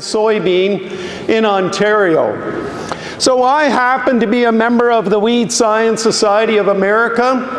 soybean in Ontario. So I happen to be a member of the Weed Science Society of America,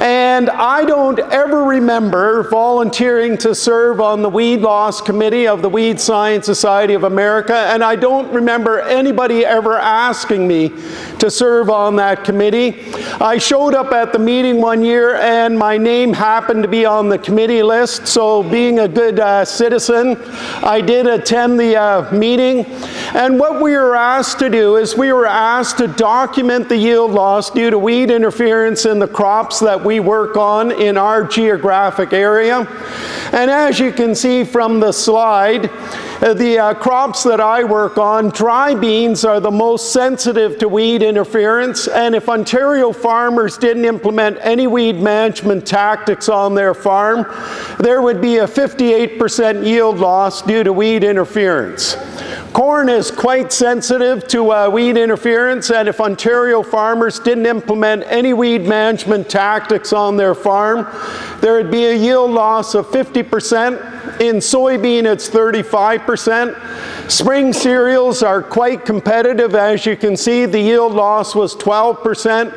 and I don't ever remember volunteering to serve on the Weed Loss Committee of the Weed Science Society of America, and I don't remember anybody ever asking me to serve on that committee. I showed up at the meeting one year and my name happened to be on the committee list, so being a good citizen, I did attend the meeting. And what we were asked to do is we were asked to document the yield loss due to weed interference in the crops that we work on in our geographic area. And as you can see from the slide, the crops that I work on, dry beans are the most sensitive to weed interference, and if Ontario farmers didn't implement any weed management tactics on their farm, there would be a 58% yield loss due to weed interference. Corn is quite sensitive to weed interference, and if Ontario farmers didn't implement any weed management tactics on their farm, there would be a yield loss of 50%. In soybean, it's 35%. Spring cereals are quite competitive. As you can see, the yield loss was 12%.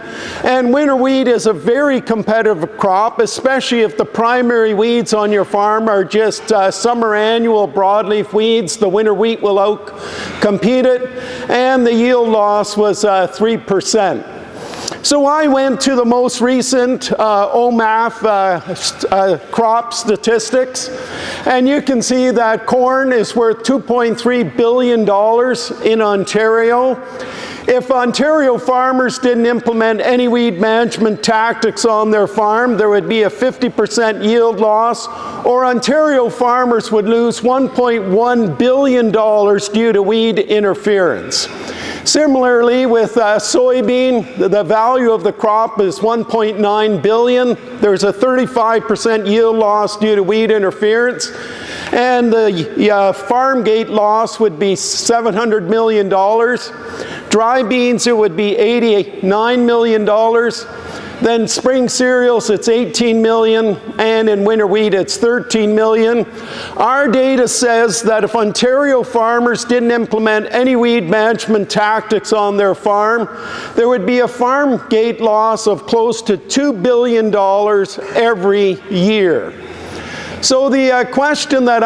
And winter wheat is a very competitive crop, especially if the primary weeds on your farm are just summer annual broadleaf weeds. The winter wheat will outcompete it, and the yield loss was 3%. So I went to the most recent OMAF crop statistics, and you can see that corn is worth $2.3 billion in Ontario. If Ontario farmers didn't implement any weed management tactics on their farm, there would be a 50% yield loss, or Ontario farmers would lose $1.1 billion due to weed interference. Similarly, with soybean, the value of the crop is $1.9 billion. There's a 35% yield loss due to weed interference, and the farm gate loss would be $700 million. Dry beans, it would be $89 million. Then spring cereals, it's $18 million, and in winter wheat, it's $13 million. Our data says that if Ontario farmers didn't implement any weed management tactics on their farm, there would be a farm gate loss of close to $2 billion every year. So the question that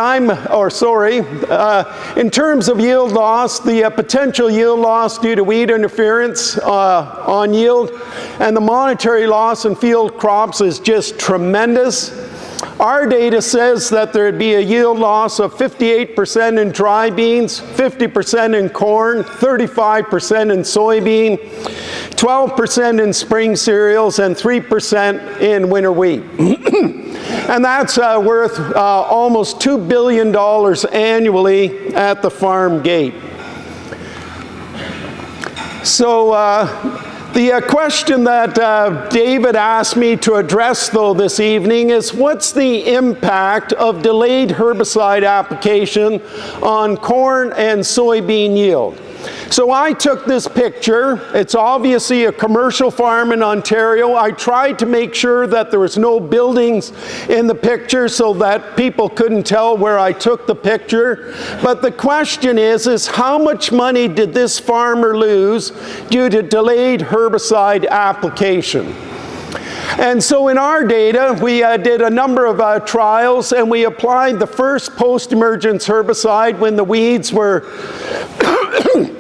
in terms of yield loss, the potential yield loss due to weed interference on yield and the monetary loss in field crops is just tremendous. Our data says that there'd be a yield loss of 58% in dry beans, 50% in corn, 35% in soybean, 12% in spring cereals, and 3% in winter wheat. And that's worth almost $2 billion annually at the farm gate. So the question that David asked me to address, though, this evening is what's the impact of delayed herbicide application on corn and soybean yield? So I took this picture. It's obviously a commercial farm in Ontario. I tried to make sure that there was no buildings in the picture so that people couldn't tell where I took the picture. But the question is how much money did this farmer lose due to delayed herbicide application? And so in our data, we did a number of trials, and we applied the first post-emergence herbicide when the weeds were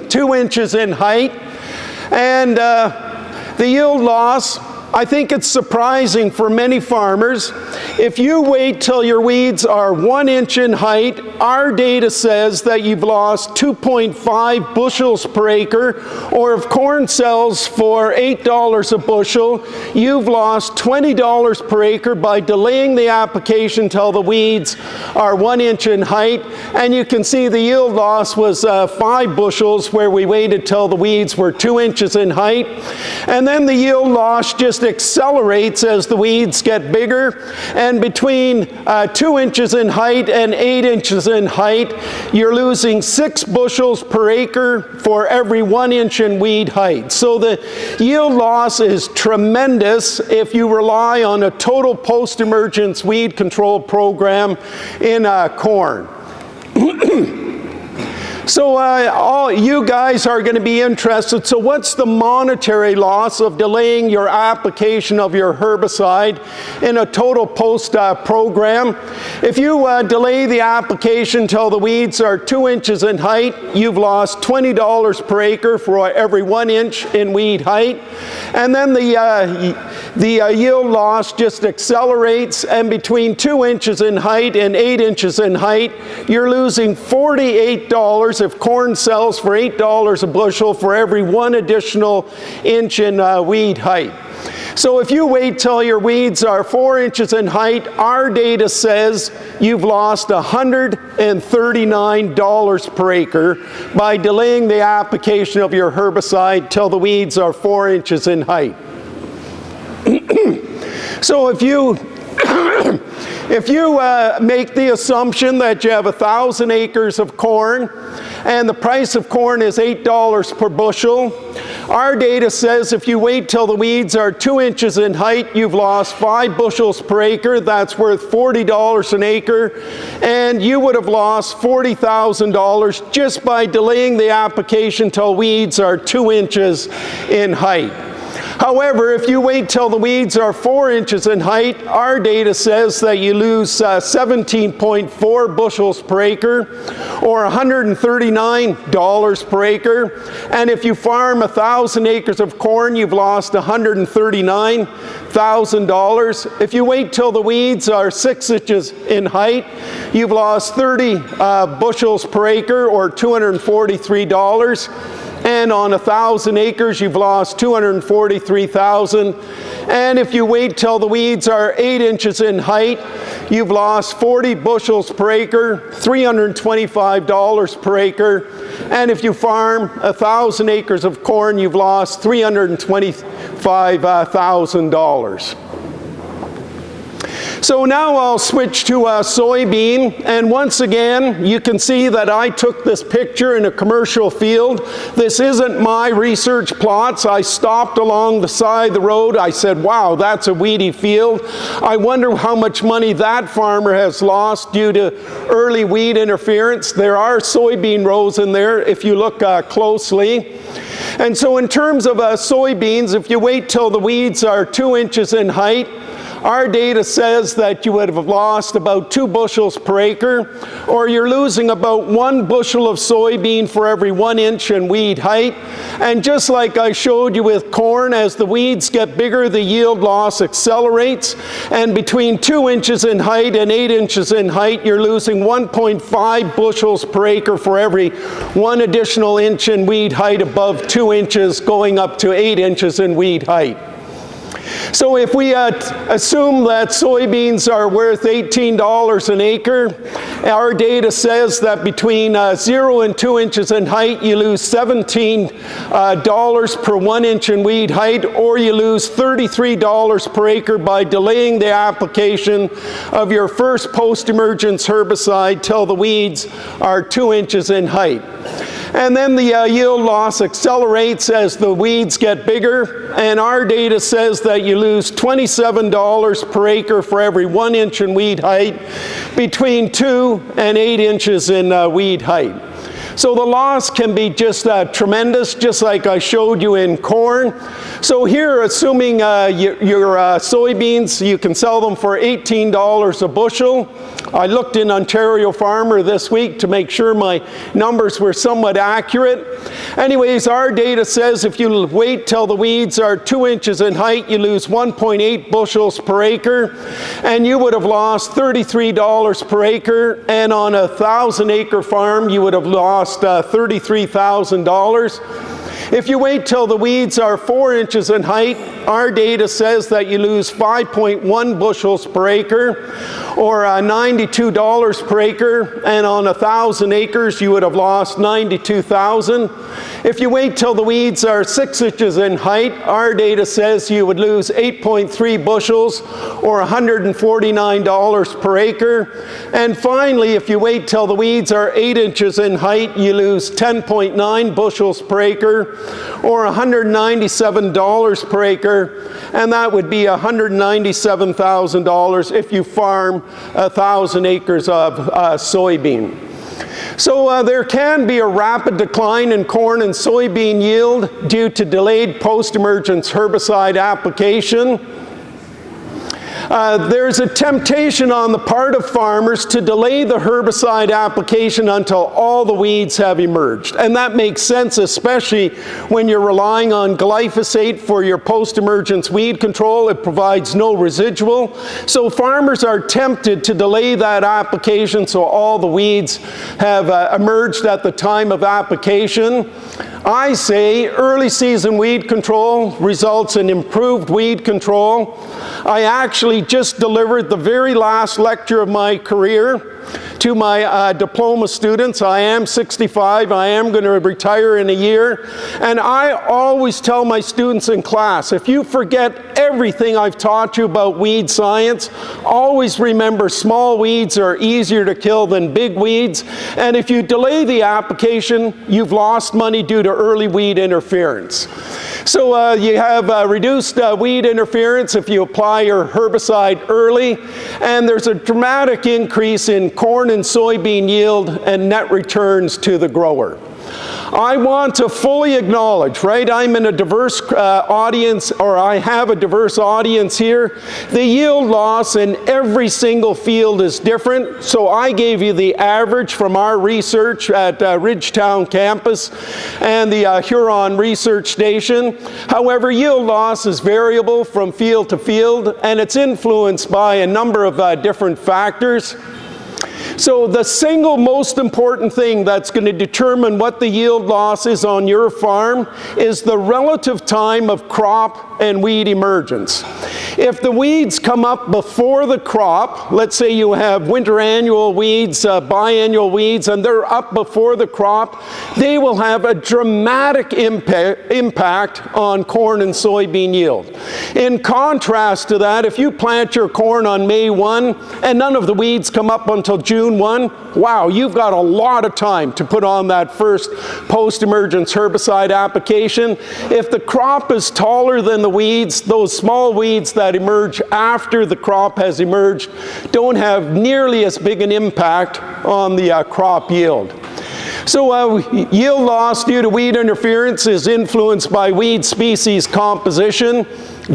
2 inches in height. And the yield loss, I think it's surprising for many farmers. If you wait till your weeds are 1 inch in height, our data says that you've lost 2.5 bushels per acre, or if corn sells for $8 a bushel, you've lost $20 per acre by delaying the application till the weeds are 1 inch in height. And you can see the yield loss was 5 bushels where we waited till the weeds were 2 inches in height. And then the yield loss just accelerates as the weeds get bigger, and between 2 inches in height and 8 inches in height, you're losing 6 bushels per acre for every 1 inch in weed height. So the yield loss is tremendous if you rely on a total post-emergence weed control program in corn. So all you guys are going to be interested. So what's the monetary loss of delaying your application of your herbicide in a total post program? If you delay the application till the weeds are 2 inches in height, you've lost $20 per acre for every 1 inch in weed height. And then the yield loss just accelerates, and between 2 inches in height and 8 inches in height, you're losing $48 if corn sells for $8 a bushel for every 1 additional inch in weed height. So if you wait till your weeds are 4 inches in height, our data says you've lost $139 per acre by delaying the application of your herbicide till the weeds are 4 inches in height. So if you make the assumption that you have 1,000 acres of corn and the price of corn is $8 per bushel, our data says if you wait till the weeds are 2 inches in height, you've lost 5 bushels per acre. That's worth $40 an acre, and you would have lost $40,000 just by delaying the application till weeds are 2 inches in height. However, if you wait till the weeds are 4 inches in height, our data says that you lose 17.4 bushels per acre, or $139 per acre. And if you farm 1,000 acres of corn, you've lost $139,000. If you wait till the weeds are 6 inches in height, you've lost 30 bushels per acre, or $243. And on 1,000 acres, you've lost $243,000. And if you wait till the weeds are 8 inches in height, you've lost 40 bushels per acre, $325 per acre. And if you farm 1,000 acres of corn, you've lost $325,000. So now I'll switch to soybean, and once again you can see that I took this picture in a commercial field. This isn't my research plots. I stopped along the side of the road. I said, wow, that's a weedy field. I wonder how much money that farmer has lost due to early weed interference. There are soybean rows in there if you look closely. And so in terms of soybeans, if you wait till the weeds are 2 inches in height, our data says that you would have lost about 2 bushels per acre, or you're losing about 1 bushel of soybean for every 1 inch in weed height. And just like I showed you with corn, as the weeds get bigger, the yield loss accelerates. And between 2 inches in height and 8 inches in height, you're losing 1.5 bushels per acre for every 1 additional inch in weed height above 2 inches, going up to 8 inches in weed height. So if we assume that soybeans are worth $18 an acre, our data says that between 0 and 2 inches in height, you lose $17 per 1 inch in weed height, or you lose $33 per acre by delaying the application of your first post-emergence herbicide till the weeds are 2 inches in height. And then the yield loss accelerates as the weeds get bigger, and our data says that you lose $27 per acre for every 1 inch in weed height, between 2 and 8 inches in weed height. So the loss can be just tremendous, just like I showed you in corn. So here, assuming your soybeans, you can sell them for $18 a bushel. I looked in Ontario Farmer this week to make sure my numbers were somewhat accurate. Anyways, our data says if you wait till the weeds are 2 inches in height, you lose 1.8 bushels per acre, and you would have lost $33 per acre, and on a 1,000-acre farm, you would have lost $33,000. If you wait till the weeds are 4 inches in height, our data says that you lose 5.1 bushels per acre, or $92 per acre, and on 1,000 acres you would have lost $92,000. If you wait till the weeds are 6 inches in height, our data says you would lose 8.3 bushels, or $149 per acre. And finally, if you wait till the weeds are 8 inches in height, you lose 10.9 bushels per acre, or $197 per acre, and that would be $197,000 if you farm 1,000 acres of soybean. So there can be a rapid decline in corn and soybean yield due to delayed post-emergence herbicide application. There's a temptation on the part of farmers to delay the herbicide application until all the weeds have emerged. And that makes sense, especially when you're relying on glyphosate for your post-emergence weed control. It provides no residual. So farmers are tempted to delay that application so all the weeds have emerged at the time of application. I say early season weed control results in improved weed control. I actually just delivered the very last lecture of my career to my diploma students. I am 65, I am going to retire in a year, and I always tell my students in class, if you forget everything I've taught you about weed science, always remember small weeds are easier to kill than big weeds, and if you delay the application, you've lost money due to early weed interference. So you have reduced weed interference if you apply your herbicide early, and there's a dramatic increase in corn and soybean yield and net returns to the grower. I want to fully acknowledge, right, I'm in a diverse audience, or I have a diverse audience here. The yield loss in every single field is different, so I gave you the average from our research at Ridgetown campus and the Huron Research Station. However, yield loss is variable from field to field, and it's influenced by a number of different factors. So the single most important thing that's going to determine what the yield loss is on your farm is the relative time of crop and weed emergence. If the weeds come up before the crop, let's say you have winter annual weeds, biannual weeds, and they're up before the crop, they will have a dramatic impact on corn and soybean yield. In contrast to that, if you plant your corn on May 1 and none of the weeds come up until June 1, wow, you've got a lot of time to put on that first post-emergence herbicide application. If the crop is taller than the weeds, those small weeds that emerge after the crop has emerged don't have nearly as big an impact on the crop yield. So yield loss due to weed interference is influenced by weed species composition.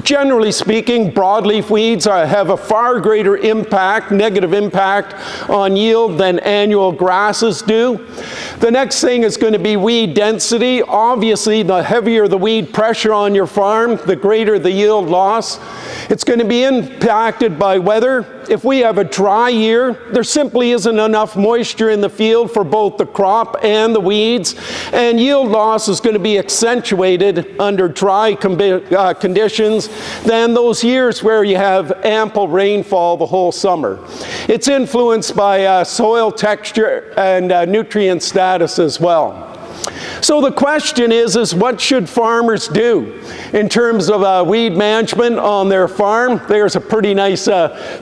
Generally speaking, broadleaf weeds have a far greater impact, negative impact on yield than annual grasses do. The next thing is going to be weed density. Obviously, the heavier the weed pressure on your farm, the greater the yield loss. It's going to be impacted by weather. If we have a dry year, there simply isn't enough moisture in the field for both the crop and the weeds, and yield loss is going to be accentuated under dry conditions than those years where you have ample rainfall the whole summer. It's influenced by soil texture and nutrient status as well. So the question is what should farmers do in terms of weed management on their farm? There's a pretty nice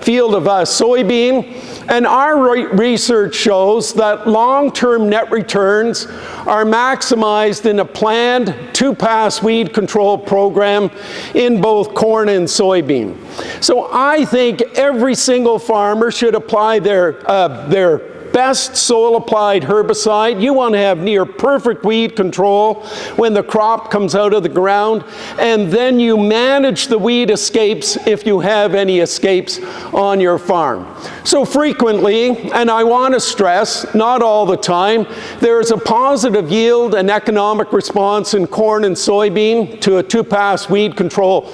field of soybean, and our research shows that long-term net returns are maximized in a planned 2-pass weed control program in both corn and soybean. So I think every single farmer should apply their best soil-applied herbicide. You want to have near perfect weed control when the crop comes out of the ground, and then you manage the weed escapes if you have any escapes on your farm. So frequently, and I want to stress, not all the time, there is a positive yield and economic response in corn and soybean to a 2-pass weed control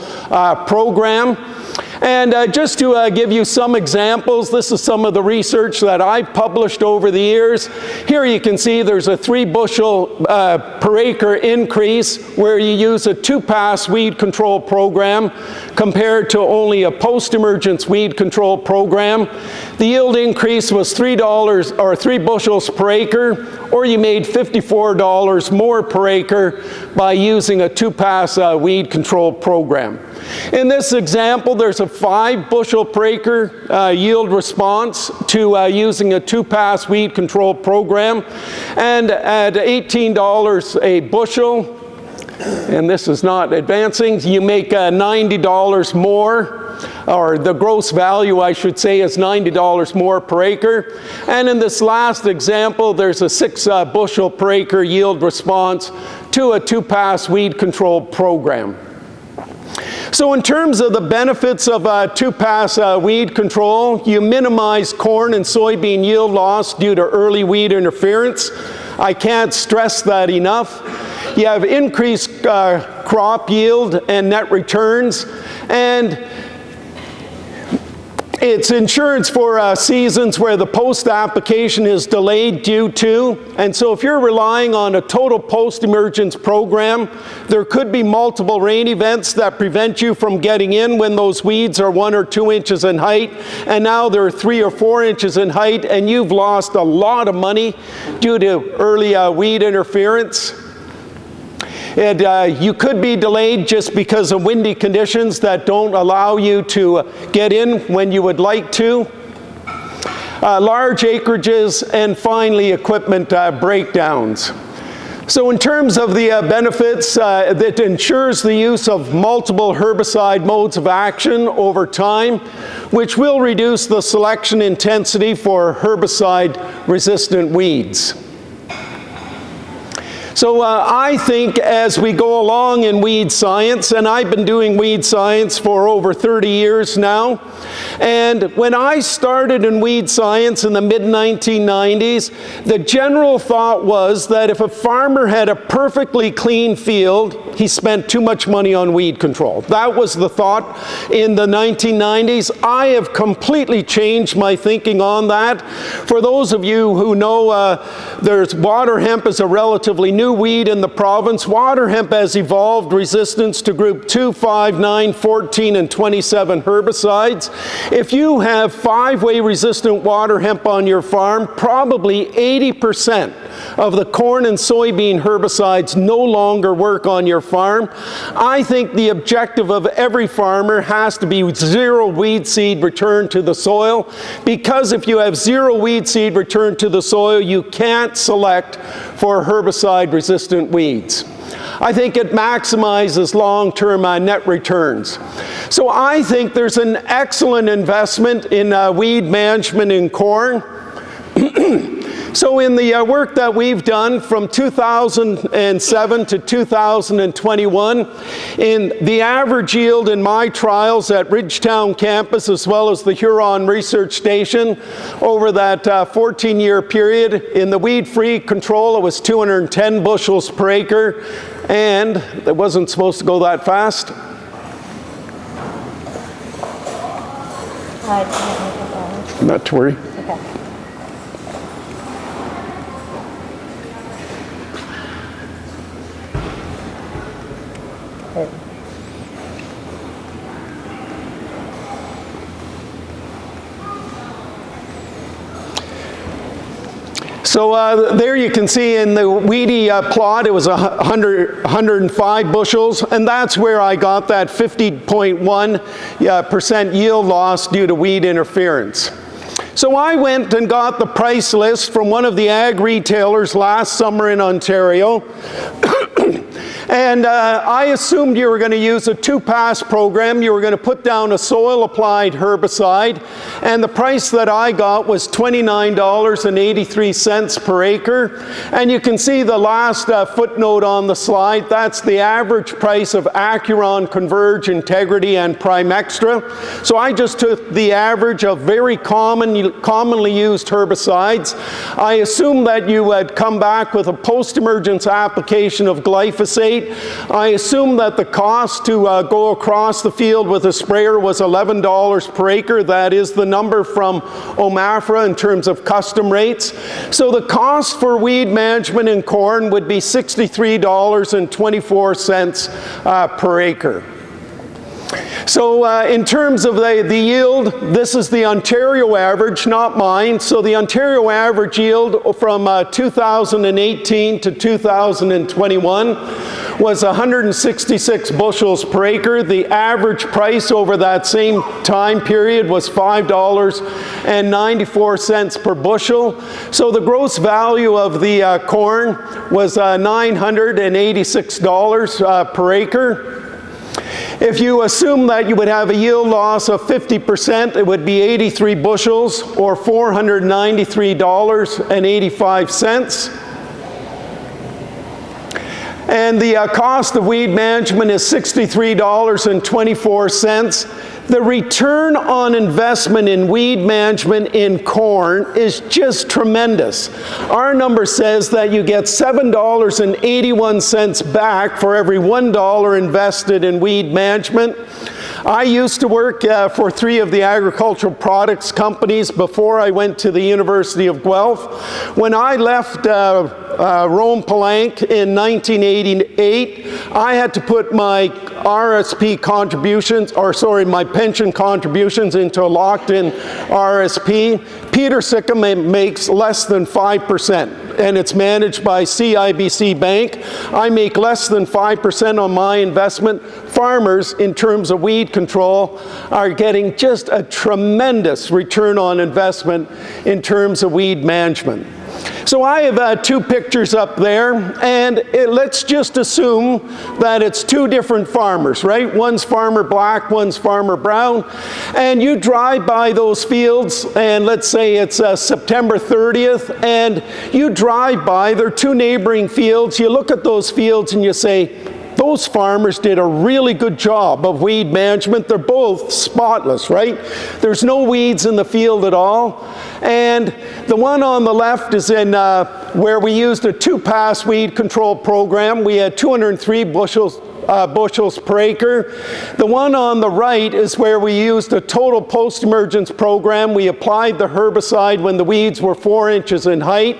program. And just to give you some examples, this is some of the research that I've published over the years. Here you can see there's a 3 bushel per acre increase where you use a 2-pass weed control program compared to only a post-emergence weed control program. The yield increase was $3 or 3 bushels per acre, or you made $54 more per acre by using a 2-pass weed control program. In this example, there's a 5 bushel per acre yield response to using a 2-pass weed control program, and at $18 a bushel, and this is not advancing, you make $90 more, or the gross value, I should say, is $90 more per acre. And in this last example, there's a 6 bushel per acre yield response to a 2-pass weed control program. So in terms of the benefits of 2-pass weed control, you minimize corn and soybean yield loss due to early weed interference. I can't stress that enough. You have increased crop yield and net returns, and it's insurance for seasons where the post-application is delayed due to, and so if you're relying on a total post-emergence program, there could be multiple rain events that prevent you from getting in when those weeds are 1 or 2 inches in height, and now they're 3 or 4 inches in height, and you've lost a lot of money due to early weed interference. And you could be delayed just because of windy conditions that don't allow you to get in when you would like to. Large acreages, and finally equipment breakdowns. So in terms of the benefits, that ensures the use of multiple herbicide modes of action over time, which will reduce the selection intensity for herbicide-resistant weeds. So I think as we go along in weed science, and I've been doing weed science for over 30 years now, and when I started in weed science in the mid-1990s, the general thought was that if a farmer had a perfectly clean field, he spent too much money on weed control. That was the thought in the 1990s. I have completely changed my thinking on that. For those of you who know, there's water hemp is a relatively new weed in the province. Water hemp has evolved resistance to group 2, 5, 9, 14, and 27 herbicides. If you have 5-way resistant water hemp on your farm, probably 80% of the corn and soybean herbicides no longer work on your farm. I think the objective of every farmer has to be zero weed seed return to the soil, because if you have zero weed seed return to the soil, you can't select for herbicide-resistant weeds. I think it maximizes long-term net returns. So I think there's an excellent investment in weed management in corn. So in the work that we've done from 2007 to 2021, in the average yield in my trials at Ridgetown campus as well as the Huron Research Station over that 14-year period, in the weed-free control it was 210 bushels per acre, and it wasn't supposed to go that fast. Not to worry. Okay. So there you can see in the weedy plot, it was 105 bushels, and that's where I got that 50.1% yield loss due to weed interference. So I went and got the price list from one of the ag retailers last summer in Ontario. And I assumed you were going to use a 2-pass program. You were going to put down a soil-applied herbicide, and the price that I got was $29.83 per acre. And you can see the last footnote on the slide. That's the average price of Acuron, Converge, Integrity, and Prime Extra. So I just took the average of very commonly used herbicides. I assumed that you would come back with a post-emergence application of glyphosate. I assume that the cost to go across the field with a sprayer was $11 per acre. That is the number from OMAFRA in terms of custom rates. So the cost for weed management in corn would be $63.24 per acre. So in terms of the yield, this is the Ontario average, not mine. So the Ontario average yield from 2018 to 2021 was 166 bushels per acre. The average price over that same time period was $5.94 per bushel. So the gross value of the corn was $986 per acre. If you assume that you would have a yield loss of 50%, it would be 83 bushels or $493.85. And the cost of weed management is $63.24. The return on investment in weed management in corn is just tremendous. Our number says that you get $7.81 back for every $1 invested in weed management. I used to work for 3 of the agricultural products companies before I went to the University of Guelph. When I left Rome-Palenque in 1988, I had to put my RSP contributions, my pension contributions into a locked-in RSP. Peter Sikkema makes less than 5%, and it's managed by CIBC Bank. I make less than 5% on my investment. Farmers, in terms of weed control, are getting just a tremendous return on investment in terms of weed management. So I have 2 pictures up there, and let's just assume that it's 2 different farmers, right? One's farmer black, one's farmer brown, and you drive by those fields, and let's say it's September 30th, and you drive by, they're 2 neighboring fields, you look at those fields and you say, those farmers did a really good job of weed management. They're both spotless, right? There's no weeds in the field at all. And the one on the left is in where we used a 2-pass weed control program. We had 203 bushels per acre. The one on the right is where we used a total post-emergence program. We applied the herbicide when the weeds were 4 inches in height.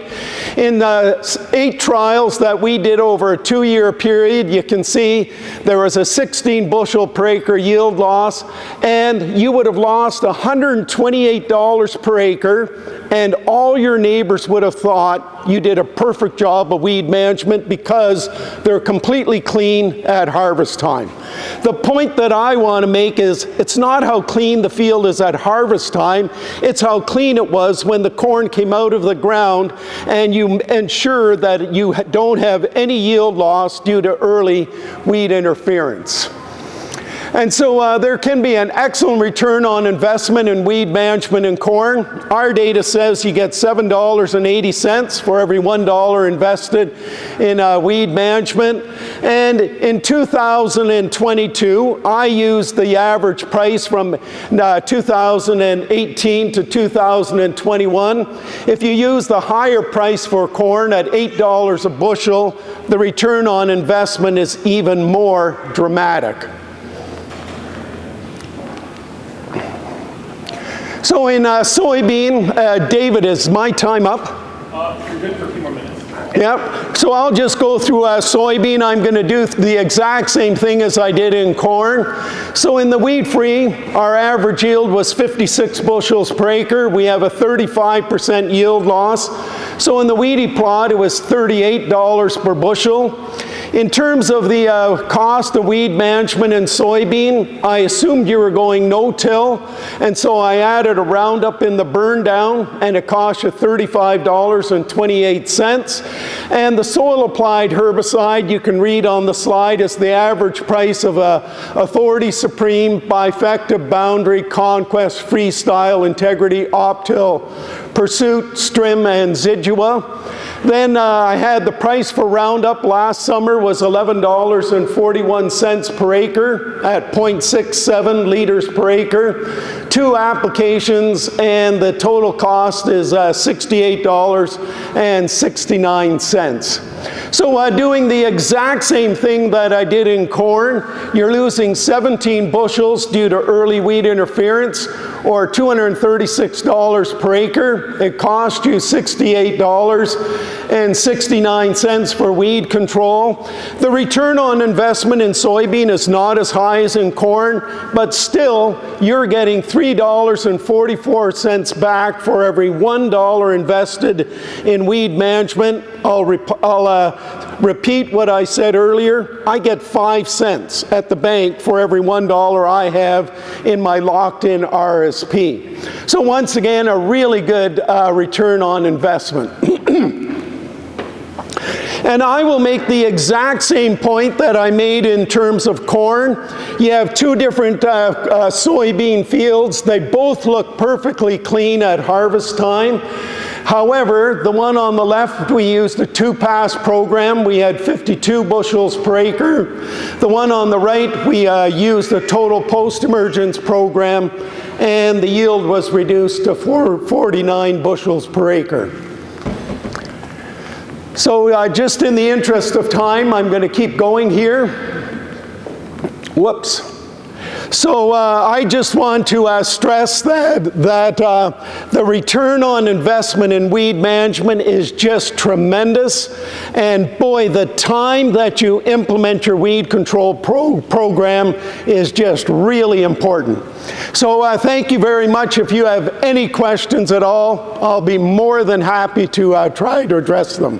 In the 8 trials that we did over a 2-year period, you can see there was a 16 bushel per acre yield loss, and you would have lost $128 per acre, and all your neighbors would have thought you did a perfect job of weed management because they're completely clean at harvest time. The point that I want to make is it's not how clean the field is at harvest time, it's how clean it was when the corn came out of the ground, and you ensure that you don't have any yield loss due to early weed interference. And so there can be an excellent return on investment in weed management in corn. Our data says you get $7.80 for every $1 invested in weed management. And in 2022, I used the average price from 2018 to 2021. If you use the higher price for corn at $8 a bushel, the return on investment is even more dramatic. So in soybean, David, is my time up? You're good for a few more minutes. Yep. So I'll just go through soybean. I'm going to do the exact same thing as I did in corn. So in the wheat-free, our average yield was 56 bushels per acre. We have a 35% yield loss. So in the weedy plot, it was $38 per bushel. In terms of the cost of weed management in soybean, I assumed you were going no-till, and so I added a Roundup in the burn down, and it cost you $35.28. And the soil-applied herbicide, you can read on the slide, is the average price of Authority Supreme, Bifecta, Boundary, Conquest, Freestyle, Integrity, Optil, Pursuit, Strim, and Zidua. Then I had the price for Roundup last summer was $11.41 per acre at 0.67 liters per acre. 2 applications, and the total cost is $68.69. So doing the exact same thing that I did in corn, you're losing 17 bushels due to early weed interference, or $236 per acre. It cost you $68.69 for weed control. The return on investment in soybean is not as high as in corn, but still you're getting $3.44 back for every $1 invested in weed management. I'll repeat what I said earlier, I get 5 cents at the bank for every $1 I have in my locked-in RSP. So once again, a really good return on investment. And I will make the exact same point that I made in terms of corn. You have two different soybean fields. They both look perfectly clean at harvest time. However, the one on the left, we used a 2-pass program. We had 52 bushels per acre. The one on the right, we used a total post-emergence program, and the yield was reduced to 49 bushels per acre. So just in the interest of time, I'm going to keep going here. Whoops. So I just want to stress that the return on investment in weed management is just tremendous. And boy, the time that you implement your weed control program is just really important. So thank you very much. If you have any questions at all, I'll be more than happy to try to address them.